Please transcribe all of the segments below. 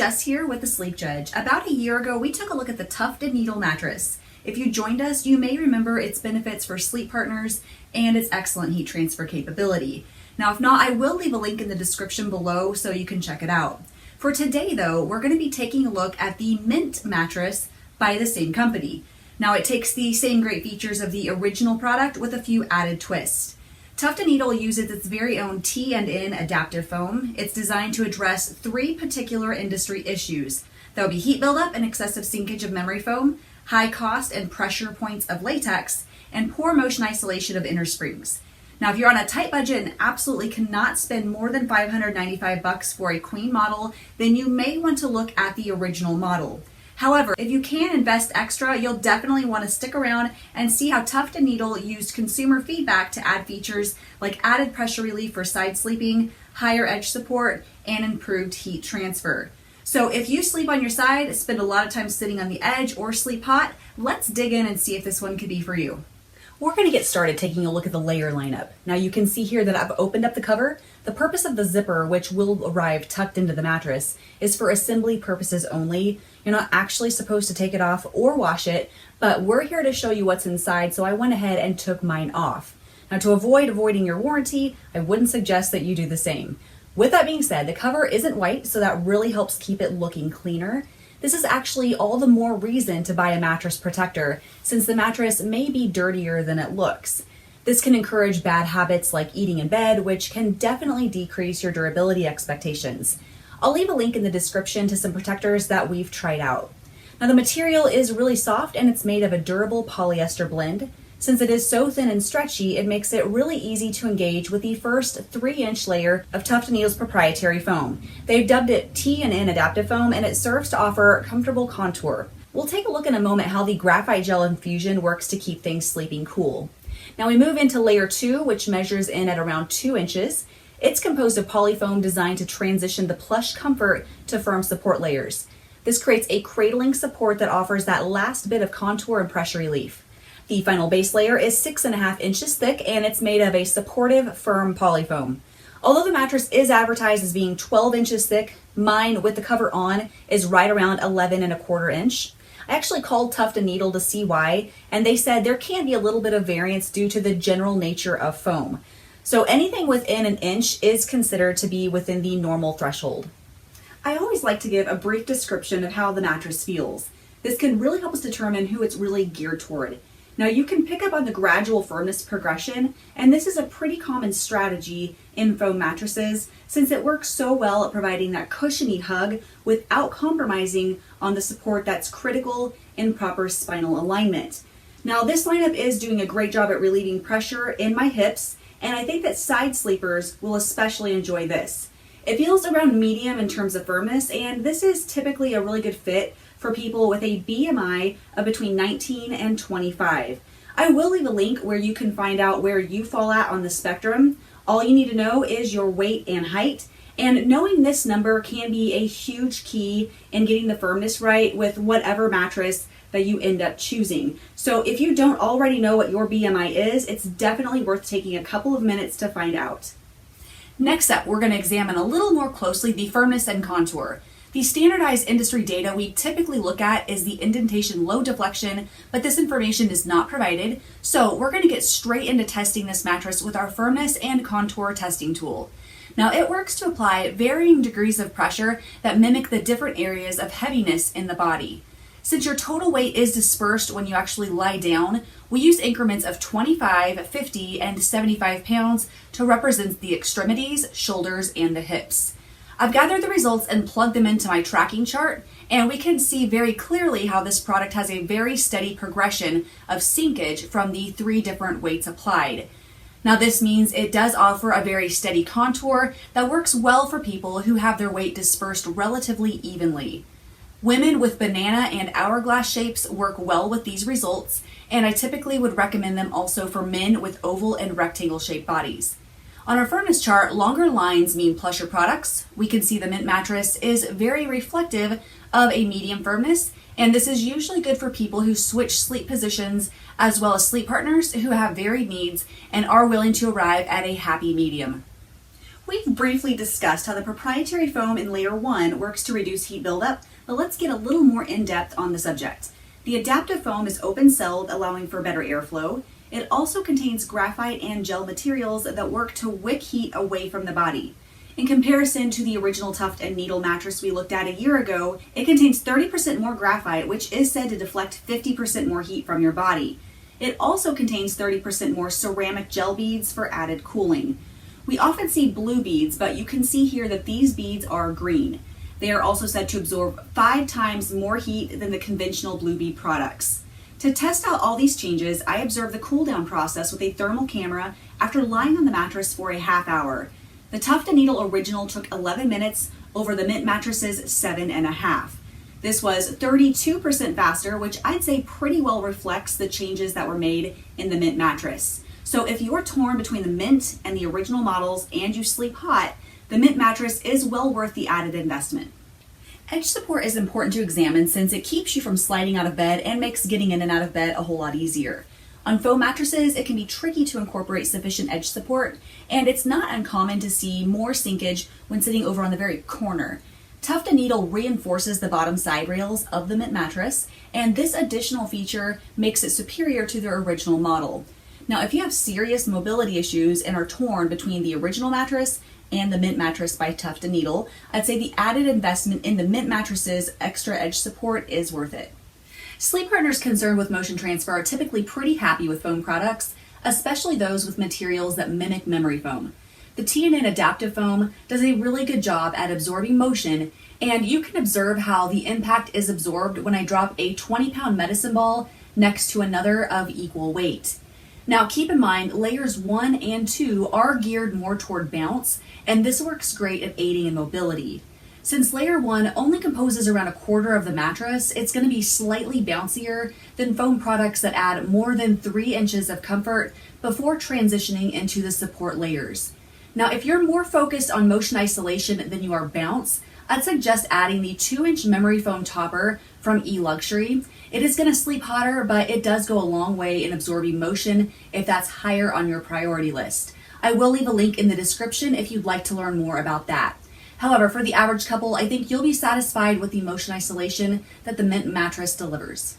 Jess here with the Sleep Judge. About a year ago, we took a look at the Tuff Needle mattress. If you joined us, you may remember its benefits for sleep partners and its excellent heat transfer capability. Now, if not, I will leave a link in the description below so you can check it out. For today, though, we're going to be taking a look at the Mint mattress by the same company. Now, it takes the same great features of the original product with a few added twists. Tuff Needle uses its very own T&N adaptive foam. It's designed to address three particular industry issues. That would be heat buildup and excessive sinkage of memory foam, high cost and pressure points of latex, and poor motion isolation of inner springs. Now, if you're on a tight budget and absolutely cannot spend more than $595 for a queen model, then you may want to look at the original model. However, if you can invest extra, you'll definitely want to stick around and see how Tuff Needle used consumer feedback to add features like added pressure relief for side sleeping, higher edge support, and improved heat transfer. So if you sleep on your side, spend a lot of time sitting on the edge, or sleep hot, let's dig in and see if this one could be for you. We're going to get started taking a look at the layer lineup. Now you can see here that I've opened up the cover. The purpose of the zipper, which will arrive tucked into the mattress, is for assembly purposes only. You're not actually supposed to take it off or wash it, but we're here to show you what's inside, so I went ahead and took mine off. Now, to avoid avoiding your warranty, I wouldn't suggest that you do the same. With that being said, the cover isn't white, so that really helps keep it looking cleaner. This is actually all the more reason to buy a mattress protector, since the mattress may be dirtier than it looks. This can encourage bad habits like eating in bed, which can definitely decrease your durability expectations. I'll leave a link in the description to some protectors that we've tried out. Now, the material is really soft and it's made of a durable polyester blend. Since it is so thin and stretchy, it makes it really easy to engage with the first 3-inch layer of Tuff Needle's proprietary foam. They've dubbed it T&N adaptive foam, and it serves to offer comfortable contour. We'll take a look in a moment how the graphite gel infusion works to keep things sleeping cool. Now we move into layer 2, which measures in at around 2 inches. It's composed of polyfoam designed to transition the plush comfort to firm support layers. This creates a cradling support that offers that last bit of contour and pressure relief. The final base layer is 6.5 inches thick, and it's made of a supportive, firm polyfoam. Although the mattress is advertised as being 12 inches thick, mine with the cover on is right around 11.25 inch. I actually called Tuff Needle to see why, and they said there can be a little bit of variance due to the general nature of foam. So anything within an inch is considered to be within the normal threshold. I always like to give a brief description of how the mattress feels. This can really help us determine who it's really geared toward. Now, you can pick up on the gradual firmness progression, and this is a pretty common strategy in foam mattresses since it works so well at providing that cushiony hug without compromising on the support that's critical in proper spinal alignment. Now, this lineup is doing a great job at relieving pressure in my hips, and I think that side sleepers will especially enjoy this. It feels around medium in terms of firmness, and this is typically a really good fit for people with a BMI of between 19 and 25. I will leave a link where you can find out where you fall at on the spectrum. All you need to know is your weight and height, and knowing this number can be a huge key in getting the firmness right with whatever mattress that you end up choosing. So if you don't already know what your BMI is, it's definitely worth taking a couple of minutes to find out. Next up, we're going to examine a little more closely the firmness and contour. The standardized industry data we typically look at is the indentation low deflection, but this information is not provided, so we're going to get straight into testing this mattress with our firmness and contour testing tool. Now, it works to apply varying degrees of pressure that mimic the different areas of heaviness in the body. Since your total weight is dispersed when you actually lie down, we use increments of 25, 50, and 75 pounds to represent the extremities, shoulders, and the hips. I've gathered the results and plugged them into my tracking chart, and we can see very clearly how this product has a very steady progression of sinkage from the 3 different weights applied. Now, this means it does offer a very steady contour that works well for people who have their weight dispersed relatively evenly. Women with banana and hourglass shapes work well with these results, and I typically would recommend them also for men with oval and rectangle shaped bodies. On our firmness chart, longer lines mean plusher products. We can see the Mint mattress is very reflective of a medium firmness, and this is usually good for people who switch sleep positions as well as sleep partners who have varied needs and are willing to arrive at a happy medium. We've briefly discussed how the proprietary foam in layer 1 works to reduce heat buildup, but let's get a little more in-depth on the subject. The adaptive foam is open-celled, allowing for better airflow. It also contains graphite and gel materials that work to wick heat away from the body. In comparison to the original Tuft and Needle mattress we looked at a year ago, it contains 30% more graphite, which is said to deflect 50% more heat from your body. It also contains 30% more ceramic gel beads for added cooling. We often see blue beads, but you can see here that these beads are green. They are also said to absorb 5 times more heat than the conventional blue bead products. To test out all these changes, I observed the cool down process with a thermal camera after lying on the mattress for a half hour. The Tuft and Needle Original took 11 minutes over the Mint mattresses 7.5. This was 32% faster, which I'd say pretty well reflects the changes that were made in the Mint mattress. So if you're torn between the Mint and the original models and you sleep hot, the Mint mattress is well worth the added investment. Edge support is important to examine since it keeps you from sliding out of bed and makes getting in and out of bed a whole lot easier. On foam mattresses, it can be tricky to incorporate sufficient edge support, and it's not uncommon to see more sinkage when sitting over on the very corner. Tuft and Needle reinforces the bottom side rails of the Mint mattress, and this additional feature makes it superior to their original model. Now, if you have serious mobility issues and are torn between the original mattress and the Mint mattress by Tuft and Needle, I'd say the added investment in the Mint mattress's extra edge support is worth it. Sleep partners concerned with motion transfer are typically pretty happy with foam products, especially those with materials that mimic memory foam. The TNN adaptive foam does a really good job at absorbing motion, and you can observe how the impact is absorbed when I drop a 20-pound medicine ball next to another of equal weight. Now keep in mind, layers 1 and 2 are geared more toward bounce, and this works great at aiding in mobility. Since layer 1 only composes around a quarter of the mattress, it's going to be slightly bouncier than foam products that add more than 3 inches of comfort before transitioning into the support layers. Now, if you're more focused on motion isolation than you are bounce, I'd suggest adding the 2-inch memory foam topper from eLuxury. It is going to sleep hotter, but it does go a long way in absorbing motion if that's higher on your priority list. I will leave a link in the description if you'd like to learn more about that. However, for the average couple, I think you'll be satisfied with the motion isolation that the Mint mattress delivers.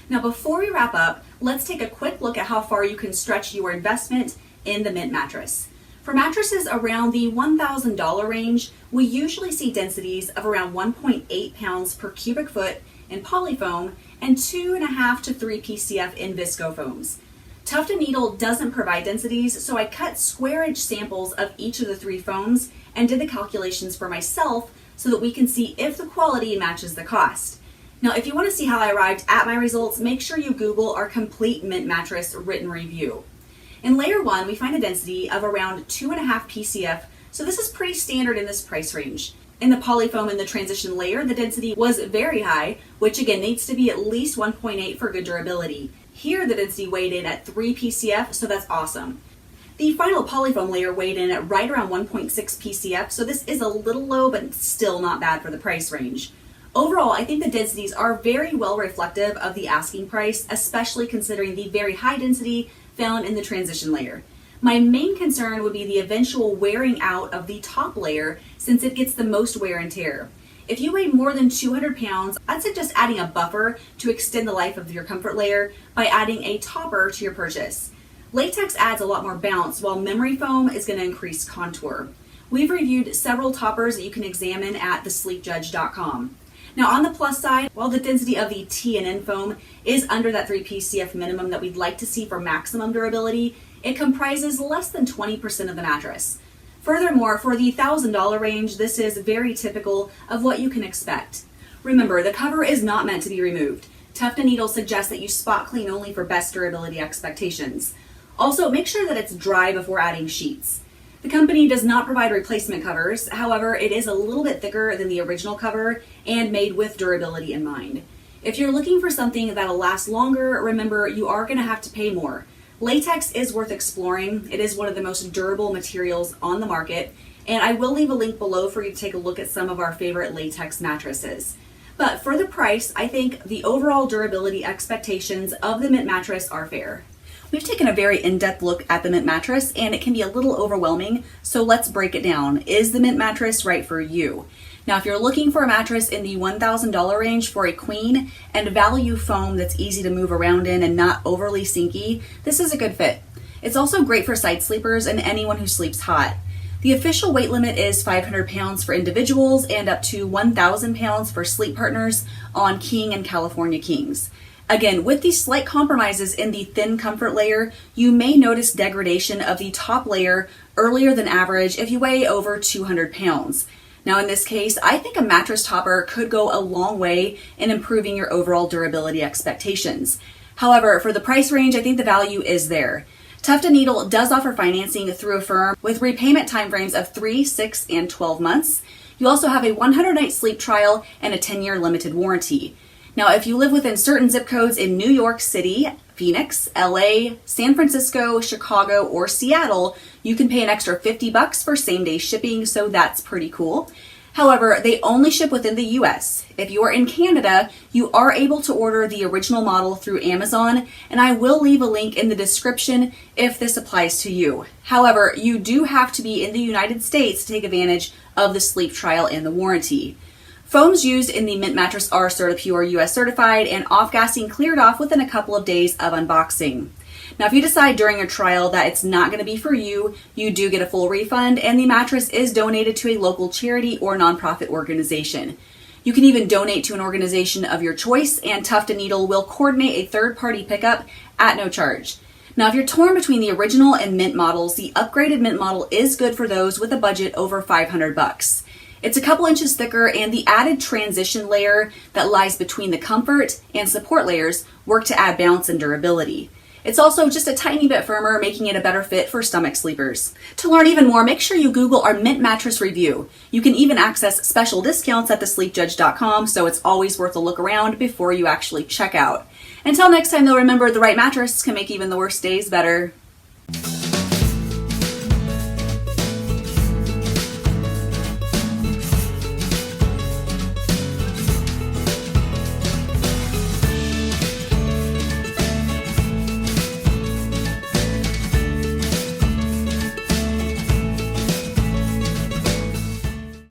Now, before we wrap up, let's take a quick look at how far you can stretch your investment in the Mint mattress. For mattresses around the $1,000 range, we usually see densities of around 1.8 pounds per cubic foot in polyfoam and 2.5 to 3 PCF in viscofoams. Tuft and Needle doesn't provide densities, so I cut square inch samples of each of the 3 foams and did the calculations for myself so that we can see if the quality matches the cost. Now, if you want to see how I arrived at my results, make sure you Google our complete Mint mattress written review. In layer 1, we find a density of around 2.5 PCF, so this is pretty standard in this price range. In the polyfoam in the transition layer, the density was very high, which again needs to be at least 1.8 for good durability. Here, the density weighed in at 3 PCF, so that's awesome. The final polyfoam layer weighed in at right around 1.6 PCF, so this is a little low, but still not bad for the price range. Overall, I think the densities are very well reflective of the asking price, especially considering the very high density found in the transition layer. My main concern would be the eventual wearing out of the top layer since it gets the most wear and tear. If you weigh more than 200 pounds, I'd suggest adding a buffer to extend the life of your comfort layer by adding a topper to your purchase. Latex adds a lot more bounce, while memory foam is going to increase contour. We've reviewed several toppers that you can examine at thesleepjudge.com. Now, on the plus side, while the density of the TNN foam is under that 3 PCF minimum that we'd like to see for maximum durability, it comprises less than 20% of the mattress. Furthermore, for the $1,000 range, this is very typical of what you can expect. Remember, the cover is not meant to be removed. Tuft and Needle suggests that you spot clean only for best durability expectations. Also, make sure that it's dry before adding sheets. The company does not provide replacement covers, however, it is a little bit thicker than the original cover and made with durability in mind. If you're looking for something that'll last longer, remember you are going to have to pay more. Latex is worth exploring. It is one of the most durable materials on the market, and I will leave a link below for you to take a look at some of our favorite latex mattresses. But for the price, I think the overall durability expectations of the Mint mattress are fair. We've taken a very in-depth look at the Mint mattress, and it can be a little overwhelming, so let's break it down. Is the Mint mattress right for you? Now, if you're looking for a mattress in the $1,000 range for a queen and value foam that's easy to move around in and not overly sinky, this is a good fit. It's also great for side sleepers and anyone who sleeps hot. The official weight limit is 500 pounds for individuals and up to 1,000 pounds for sleep partners on king and California kings. Again, with these slight compromises in the thin comfort layer, you may notice degradation of the top layer earlier than average if you weigh over 200 pounds. Now, in this case, I think a mattress topper could go a long way in improving your overall durability expectations. However, for the price range, I think the value is there. Tuff Needle does offer financing through Affirm with repayment timeframes of 3, 6, and 12 months. You also have a 100-night sleep trial and a 10-year limited warranty. Now, if you live within certain zip codes in New York City, Phoenix, LA, San Francisco, Chicago, or Seattle, you can pay an extra $50 for same-day shipping, so that's pretty cool. However, they only ship within the US. If you are in Canada, you are able to order the original model through Amazon, and I will leave a link in the description if this applies to you. However, you do have to be in the United States to take advantage of the sleep trial and the warranty. Foams used in the Mint mattress are CertaPure US certified and off-gassing cleared off within a couple of days of unboxing. Now, if you decide during a trial that it's not going to be for you, you do get a full refund, and the mattress is donated to a local charity or nonprofit organization. You can even donate to an organization of your choice, and Tuff Needle will coordinate a third-party pickup at no charge. Now, if you're torn between the original and Mint models, the upgraded Mint model is good for those with a budget over $500. It's a couple inches thicker, and the added transition layer that lies between the comfort and support layers work to add balance and durability. It's also just a tiny bit firmer, making it a better fit for stomach sleepers. To learn even more, make sure you Google our Mint mattress review. You can even access special discounts at thesleepjudge.com, so it's always worth a look around before you actually check out. Until next time, though, remember the right mattress can make even the worst days better.